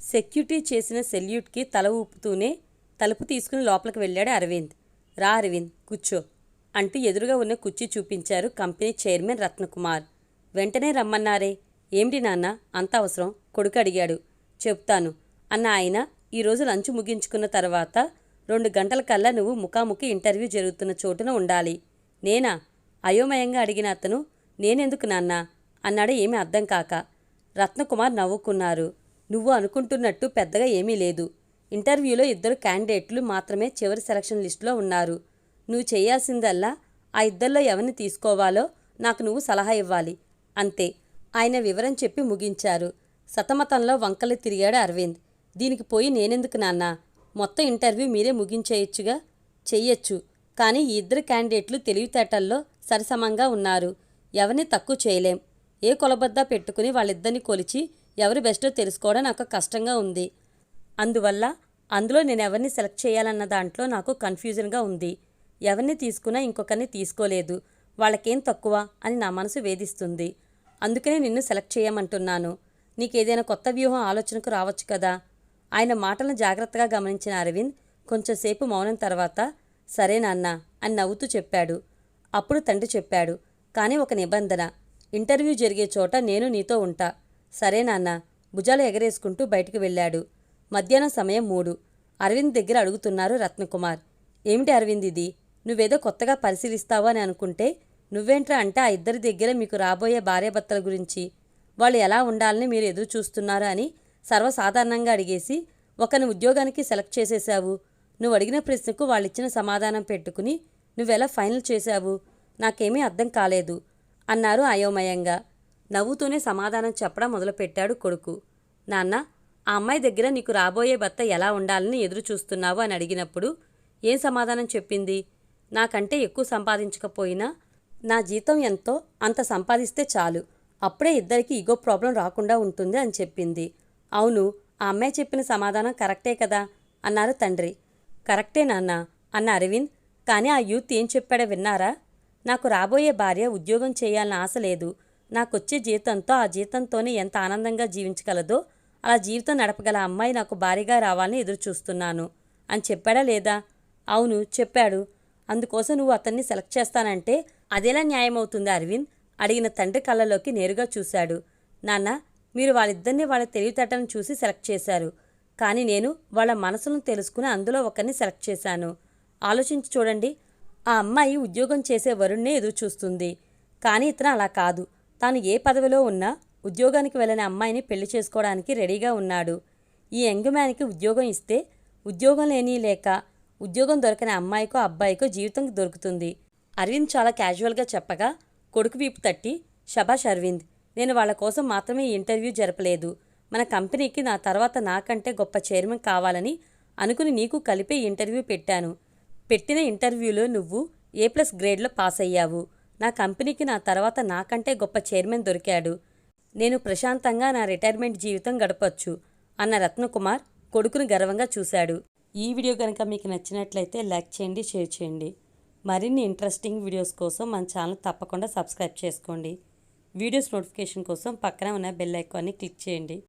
Security చేసిన సెల్యూట్కి తల ఊపుతూనే తలుపు తీసుకుని లోపలికి వెళ్ళాడు అరవింద్. రా అరవింద్, కూర్చో అంటూ ఎదురుగా ఉన్న కుర్చీ చూపించారు కంపెనీ చైర్మన్ రత్నకుమార్. వెంటనే రమ్మన్నారే, ఏమిటి నాన్న అంత అవసరం? కొడుకు అడిగాడు. చెప్తాను అన్న ఆయన, ఈరోజు లంచ్ ముగించుకున్న తర్వాత 2 గంటల కల్లా నువ్వు ముఖాముఖి ఇంటర్వ్యూ జరుగుతున్న చోటున ఉండాలి. నేనా? అయోమయంగా అడిగిన అతను, నేనెందుకు నాన్నా అన్నాడు ఏమీ అర్థం కాక. రత్నకుమార్ నవ్వుకున్నారు. నువ్వు అనుకుంటున్నట్టు పెద్దగా ఏమీ లేదు. ఇంటర్వ్యూలో 2 క్యాండిడేట్లు మాత్రమే చివరి సెలక్షన్ లిస్టులో ఉన్నారు. నువ్వు చేయాల్సిందల్లా ఆ 2లో ఎవరిని తీసుకోవాలో నాకు నువ్వు సలహా ఇవ్వాలి, అంతే. ఆయన వివరం చెప్పి ముగించారు. సతమతంలో వంకలు తిరిగాడు అరవింద్. దీనికి పోయి నేనెందుకు నాన్నా? మొత్తం ఇంటర్వ్యూ మీరే ముగించేయచ్చుగా. చెయ్యొచ్చు, కానీ ఈ 2 క్యాండిడేట్లు తెలివితేటల్లో సరిసమంగా ఉన్నారు. ఎవరిని తక్కువ చేయలేం. ఏ కొలబద్ద పెట్టుకుని వాళ్ళిద్దరిని కొలిచి ఎవరు బెస్టో తెలుసుకోవడం నాకు కష్టంగా ఉంది. అందువల్ల అందులో నేను ఎవరిని సెలెక్ట్ చేయాలన్న దాంట్లో నాకు కన్ఫ్యూజన్గా ఉంది. ఎవరిని తీసుకున్నా ఇంకొకరిని తీసుకోలేదు. వాళ్ళకేం తక్కువ అని నా మనసు వేధిస్తుంది. అందుకనే నిన్ను సెలెక్ట్ చేయమంటున్నాను. నీకేదైనా కొత్త వ్యూహం ఆలోచనకు రావచ్చు కదా. ఆయన మాటలను జాగ్రత్తగా గమనించిన అరవింద్ కొంచెంసేపు మౌనం తర్వాత, సరే నాన్న అని నవ్వుతూ చెప్పాడు. అప్పుడు తండ్రి చెప్పాడు, కానీ ఒక నిబంధన. ఇంటర్వ్యూ జరిగే చోట నేను నీతో ఉంటా. సరే నాన్న భుజాలు ఎగరేసుకుంటూ బయటికి వెళ్ళాడు. మధ్యాహ్నం సమయం 3. అరవింద్ దగ్గర అడుగుతున్నారు రత్నకుమార్. ఏమిటి అరవింద్ ఇది? నువ్వేదో కొత్తగా పరిశీలిస్తావు అని అనుకుంటే నువ్వేంట్రా అంటే ఆ 2 దగ్గర మీకు రాబోయే భార్యాభర్తల గురించి, వాళ్ళు ఎలా ఉండాలని మీరు ఎదురు చూస్తున్నారు అని సర్వసాధారణంగా అడిగేసి ఒకరిని ఉద్యోగానికి సెలెక్ట్ చేసేశావు. నువ్వు అడిగిన ప్రశ్నకు వాళ్ళిచ్చిన సమాధానం పెట్టుకుని నువ్వెలా ఫైనల్ చేశావు? నాకేమీ అర్థం కాలేదు అన్నారు అయోమయంగా. నవ్వుతూనే సమాధానం చెప్పడం మొదలుపెట్టాడు కొడుకు. నాన్న, ఆ అమ్మాయి దగ్గర నీకు రాబోయే భర్త ఎలా ఉండాలని ఎదురు చూస్తున్నావు అని అడిగినప్పుడు ఏం సమాధానం చెప్పింది? నాకంటే ఎక్కువ సంపాదించకపోయినా నా జీతం ఎంతో అంత సంపాదిస్తే చాలు, అప్పుడే ఇద్దరికి ఈగో ప్రాబ్లం రాకుండా ఉంటుంది అని చెప్పింది. అవును, ఆ అమ్మాయి చెప్పిన సమాధానం కరెక్టే కదా అన్నారు తండ్రి. కరెక్టే నాన్న అన్న అరవింద్. కానీ ఆ యూత్ ఏం చెప్పాడో విన్నారా? నాకు రాబోయే భార్య ఉద్యోగం చేయాలని ఆశ లేదు. నాకొచ్చే జీతంతో ఆ జీతంతోనే ఎంత ఆనందంగా జీవించగలదో అలా జీవితం నడపగల అమ్మాయి నాకు భార్యగా రావాలని ఎదురుచూస్తున్నాను అని చెప్పాడా లేదా? అవును చెప్పాడు. అందుకోసం నువ్వు అతన్ని సెలెక్ట్ చేస్తానంటే అదెలా న్యాయమవుతుంది అరవింద్? అడిగిన తండ్రి కళ్ళలోకి నేరుగా చూశాడు. నాన్న, మీరు వాళ్ళిద్దరినీ వాళ్ళ తెలివితేటలను చూసి సెలెక్ట్ చేశారు. కానీ నేను వాళ్ళ మనసులను తెలుసుకుని అందులో ఒకరిని సెలెక్ట్ చేశాను. ఆలోచించి చూడండి. ఆ అమ్మాయి ఉద్యోగం చేసే వరుణ్ణే ఎదురుచూస్తుంది. కానీ ఇతను అలా కాదు. తాను ఏ పదవిలో ఉన్నా ఉద్యోగానికి వెళ్ళని అమ్మాయిని పెళ్లి చేసుకోవడానికి రెడీగా ఉన్నాడు. ఈ యంగ్ మ్యాన్కి ఉద్యోగం ఇస్తే ఉద్యోగం లేని లేక ఉద్యోగం దొరకని అమ్మాయికో అబ్బాయికో జీవితం దొరుకుతుంది. అరవింద్ చాలా క్యాజువల్గా చెప్పగా కొడుకు వీపు తట్టి, శభాష్ అరవింద్, నేను వాళ్ళ కోసం మాత్రమే ఈ ఇంటర్వ్యూ జరపలేదు. మన కంపెనీకి నా తర్వాత నాకంటే గొప్ప చైర్మన్ కావాలని అనుకుని నీకు కలిపే ఇంటర్వ్యూ పెట్టాను. పెట్టిన ఇంటర్వ్యూలో నువ్వు A+ గ్రేడ్లో పాస్ అయ్యావు. నా కంపెనీకి నా తర్వాత నాకంటే గొప్ప చైర్మన్ దొరికాడు. నేను ప్రశాంతంగా నా రిటైర్మెంట్ జీవితం గడపొచ్చు అన్న రత్నకుమార్ కొడుకును గర్వంగా చూశాడు. ఈ వీడియో కనుక మీకు నచ్చినట్లయితే లైక్ చేయండి, షేర్ చేయండి. మరిన్ని ఇంట్రెస్టింగ్ వీడియోస్ కోసం మన ఛానల్ తప్పకుండా సబ్స్క్రైబ్ చేసుకోండి. వీడియోస్ నోటిఫికేషన్ కోసం పక్కన ఉన్న బెల్ ఐకాన్ని క్లిక్ చేయండి.